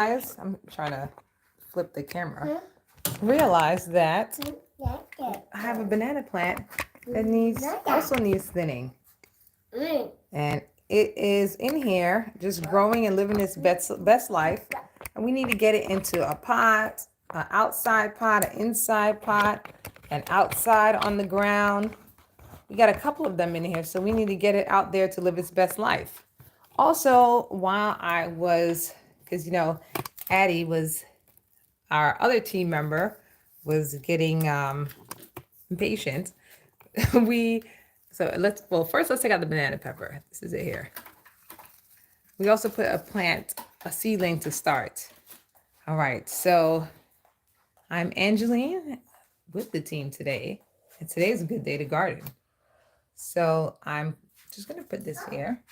Guys, I'm trying to flip the camera. Realize that I have a banana plant that also needs thinning. And it is in here just growing and living its best life. And we need to get it into a pot, an outside pot, an inside pot, and outside on the ground. We got a couple of them in here, so we need to get it out there to live its best life. Also, while I was, because Addie was, our other team member was getting impatient. First let's take out the banana pepper. This is it here. We also put a seedling to start. All right, so I'm Angeline with the team today, and today's a good day to garden. So I'm just gonna put this here,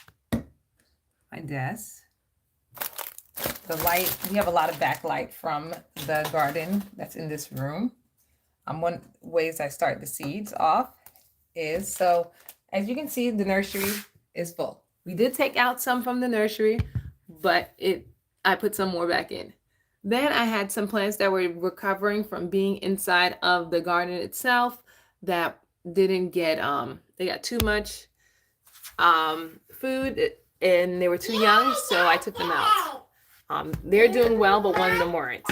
my desk. The light, we have a lot of backlight from the garden that's in this room. One ways I start the seeds off is, so as you can see, the nursery is full. We did take out some from the nursery, but I put some more back in. Then I had some plants that were recovering from being inside of the garden itself that didn't get, they got too much food and they were too young, so I took them out. They're doing well, but one of them weren't.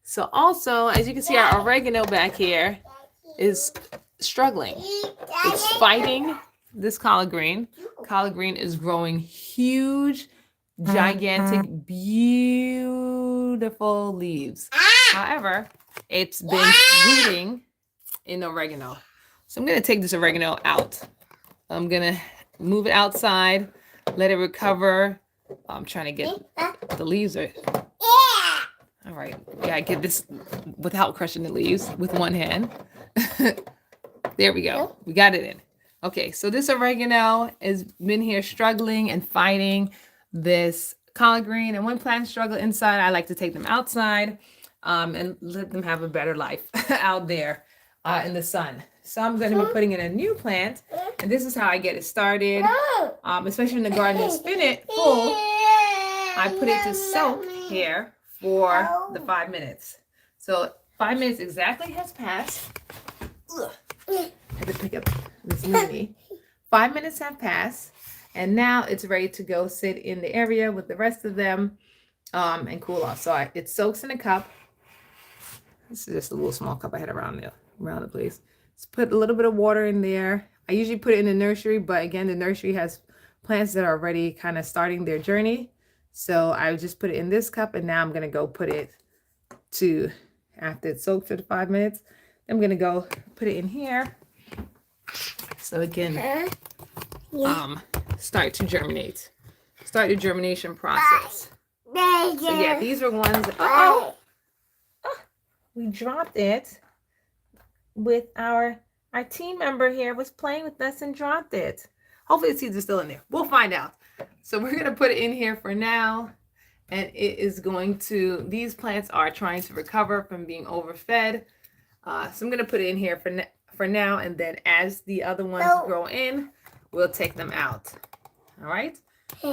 So also, as you can see, our oregano back here is struggling. It's fighting this collard green. Collard green is growing huge, gigantic, beautiful leaves. However, it's been rooting in oregano. So I'm going to take this oregano out. I'm going to move it outside, let it recover. I'm trying to get the leaves. All right, yeah, I get this without crushing the leaves with one hand. There we go. We got it in. Okay, so this oregano has been here struggling and fighting this collard green. And when plants struggle inside, I like to take them outside and let them have a better life out there in the sun. So I'm going to be putting in a new plant, and this is how I get it started. Especially when the garden is full, I put it to soak here for the 5 minutes. So 5 minutes exactly has passed. I had to pick up this mini. 5 minutes have passed, and now it's ready to go sit in the area with the rest of them and cool off. So it soaks in a cup. This is just a little small cup I had around the place. Just put a little bit of water in there. I usually put it in the nursery, but again, the nursery has plants that are already kind of starting their journey. So I just put it in this cup, and now I'm going to go put it to, after it's soaked for the 5 minutes, I'm going to go put it in here so it can start to germinate. Start the germination process. So yeah, these are ones that, we dropped it with our team member here was playing with us and dropped it. Hopefully the seeds are still in there. We'll find out. So we're going to put it in here for now. And it is going to, these plants are trying to recover from being overfed. So I'm going to put it in here for now. And then as the other ones grow in, we'll take them out. All right.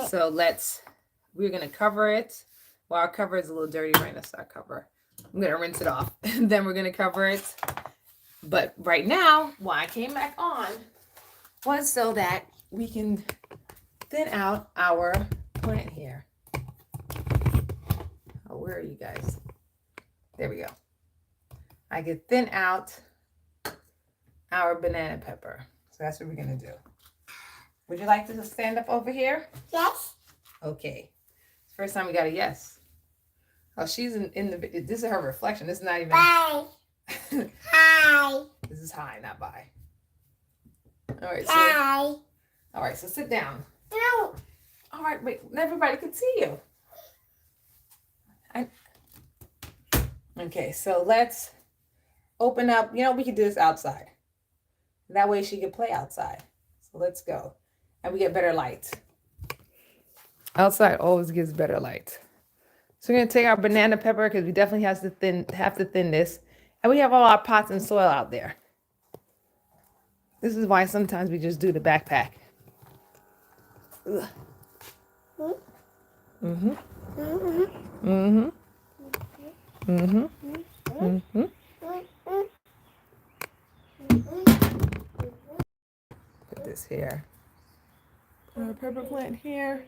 So we're going to cover it. Well, our cover is a little dirty right now. So our cover, I'm going to rinse it off. And then we're going to cover it. But right now, why I came back on was so that we can thin out our plant here. Oh, where are you guys? There we go. I could thin out our banana pepper. So that's what we're going to do. Would you like to stand up over here? Yes. Okay. First time we got a yes. Oh, she's in the, this is her reflection. This is not even. Bye. Hi. This is hi, not bye. All right. Hi. All right, so sit down. No. All right, wait, everybody can see you. Okay, so let's open up. We can do this outside. That way she can play outside. So let's go. And we get better light. Outside always gives better light. So we're going to take our banana pepper because we definitely have to thin this. And we have all our pots and soil out there. This is why sometimes we just do the backpack. Ugh. Mm-hmm. Mm-hmm. Mm-hmm. Mm-hmm. Put this here. Put our pepper plant here.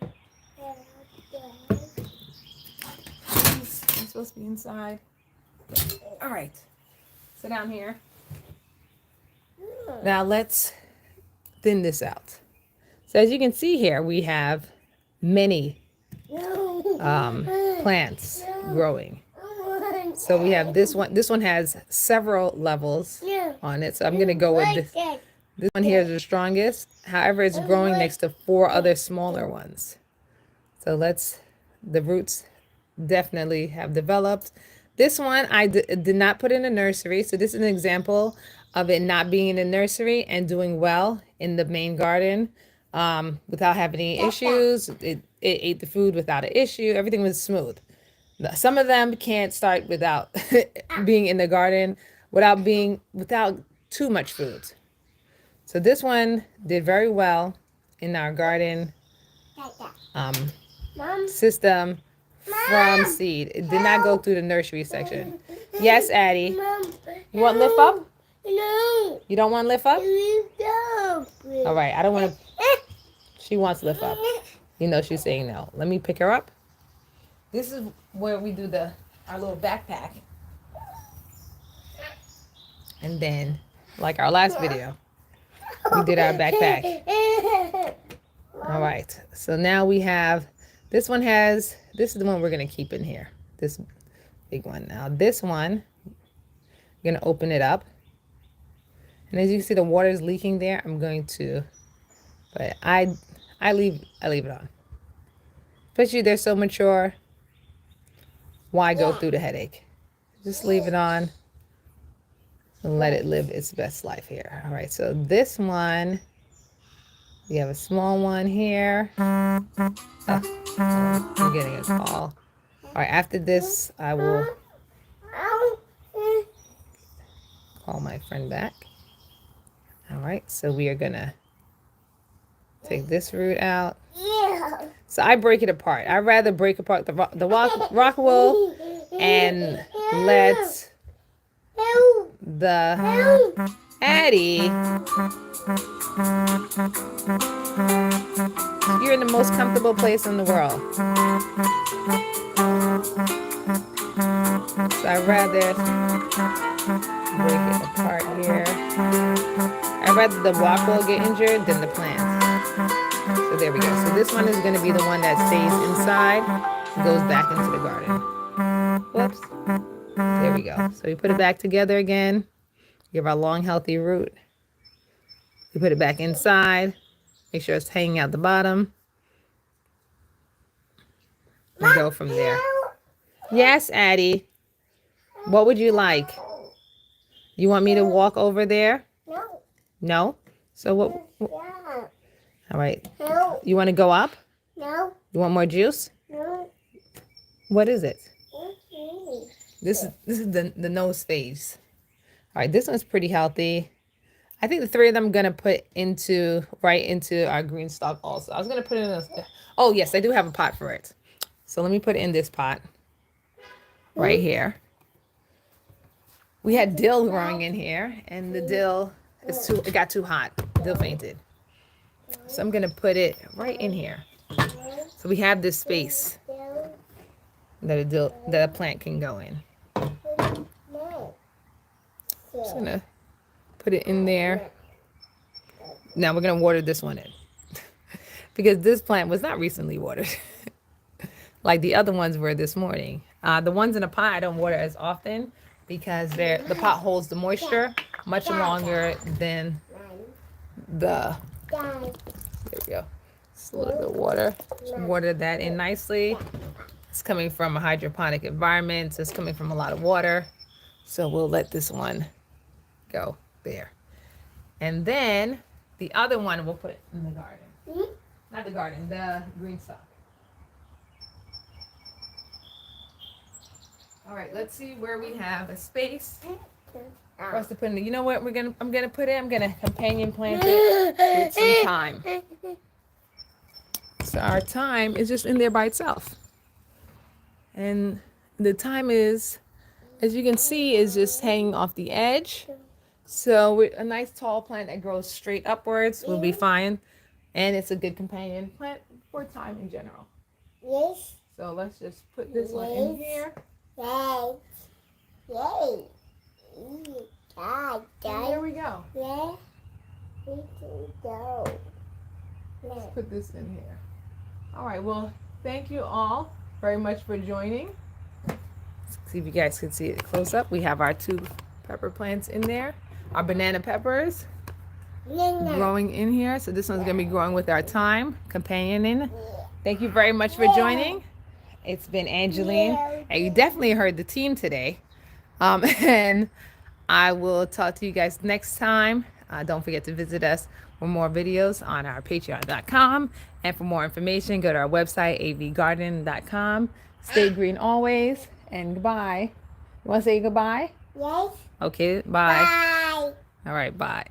He's supposed to be inside. All right. Sit down here. Now let's thin this out. So as you can see here, we have many plants growing. So we have this one. This one has several levels on it. So I'm going to go with this. This one here is the strongest. However, it's growing next to 4 other smaller ones. So the roots definitely have developed. This one I did not put in a nursery. So this is an example of it not being in a nursery and doing well in the main garden without having any issues. It ate the food without an issue. Everything was smooth. Some of them can't start without being in the garden, without too much food. So this one did very well in our garden system from seed. It did not go through the nursery section. Yes, Addie. You want lift up? No. You don't want lift up? No. All right, I don't want to. She wants lift up. You know she's saying no. Let me pick her up. This is where we do our little backpack. And then, like our last video, we did our backpack. All right, so now we have, this is the one we're going to keep in here. This big one. Now this one, I'm going to open it up. And as you can see, the water is leaking there. I'm going to, but I leave it on. Especially they're so mature. Why go through the headache? Just leave it on and let it live its best life here. All right, so this one, we have a small one here. Oh, I'm getting a call. All right, after this, I will call my friend back. All right, so we are gonna take this root out. So I break it apart. I'd rather break apart the rock wool and let the Addie. You're in the most comfortable place in the world. So I'd rather break it apart here. I'd rather the rock wool get injured than the plant. So there we go. So this one is going to be the one that stays inside, goes back into the garden. Whoops. There we go. So we put it back together again. Give our long, healthy root. We put it back inside. Make sure it's hanging out the bottom. And go from there. Yes, Addie. What would you like? You want me to walk over there? No. No? So what? Yeah. All right. No. You want to go up? No. You want more juice? No. What is it? This is the nose phase. All right, this one's pretty healthy. I think the 3 of them I'm gonna put right into our GreenStalk also. I was gonna put it in a, oh yes, I do have a pot for it. So let me put it in this pot right here. We had dill growing in here, and the dill it got too hot. Dill fainted. So I'm gonna put it right in here. So we have this space that a plant can go in. Just gonna put it in there. Now we're gonna water this one in because this plant was not recently watered like the other ones were this morning. The ones in the pot I don't water as often because the pot holds the moisture much longer than the. There we go. Just a little bit of water. Just water that in nicely. It's coming from a hydroponic environment, so it's coming from a lot of water. So we'll let this one go there. And then the other one we'll put in the garden. Not the garden, the GreenStalk. All right, let's see where we have a space for us to put in. You know what I'm gonna put in? I'm gonna companion plant it with some thyme. So our thyme is just in there by itself. And the thyme is, as you can see, is just hanging off the edge. So with a nice tall plant that grows straight upwards will be fine. And it's a good companion plant for thyme in general. Yes. So let's just put this one in here. Yes. Yes. And there we go. Yeah. We can go. Let's put this in here. All right, well, thank you all very much for joining. Let's see if you guys can see it close up. We have our 2 pepper plants in there, our banana peppers growing in here. So this one's gonna be growing with our thyme, companioning. Thank you very much for joining. It's been Angeline, and you definitely heard the team today. And I will talk to you guys next time. Don't forget to visit us for more videos on our patreon.com. And for more information, go to our website, avgarden.com. Stay green always, and goodbye. You want to say goodbye? Yes. Okay, bye. Bye. All right, bye.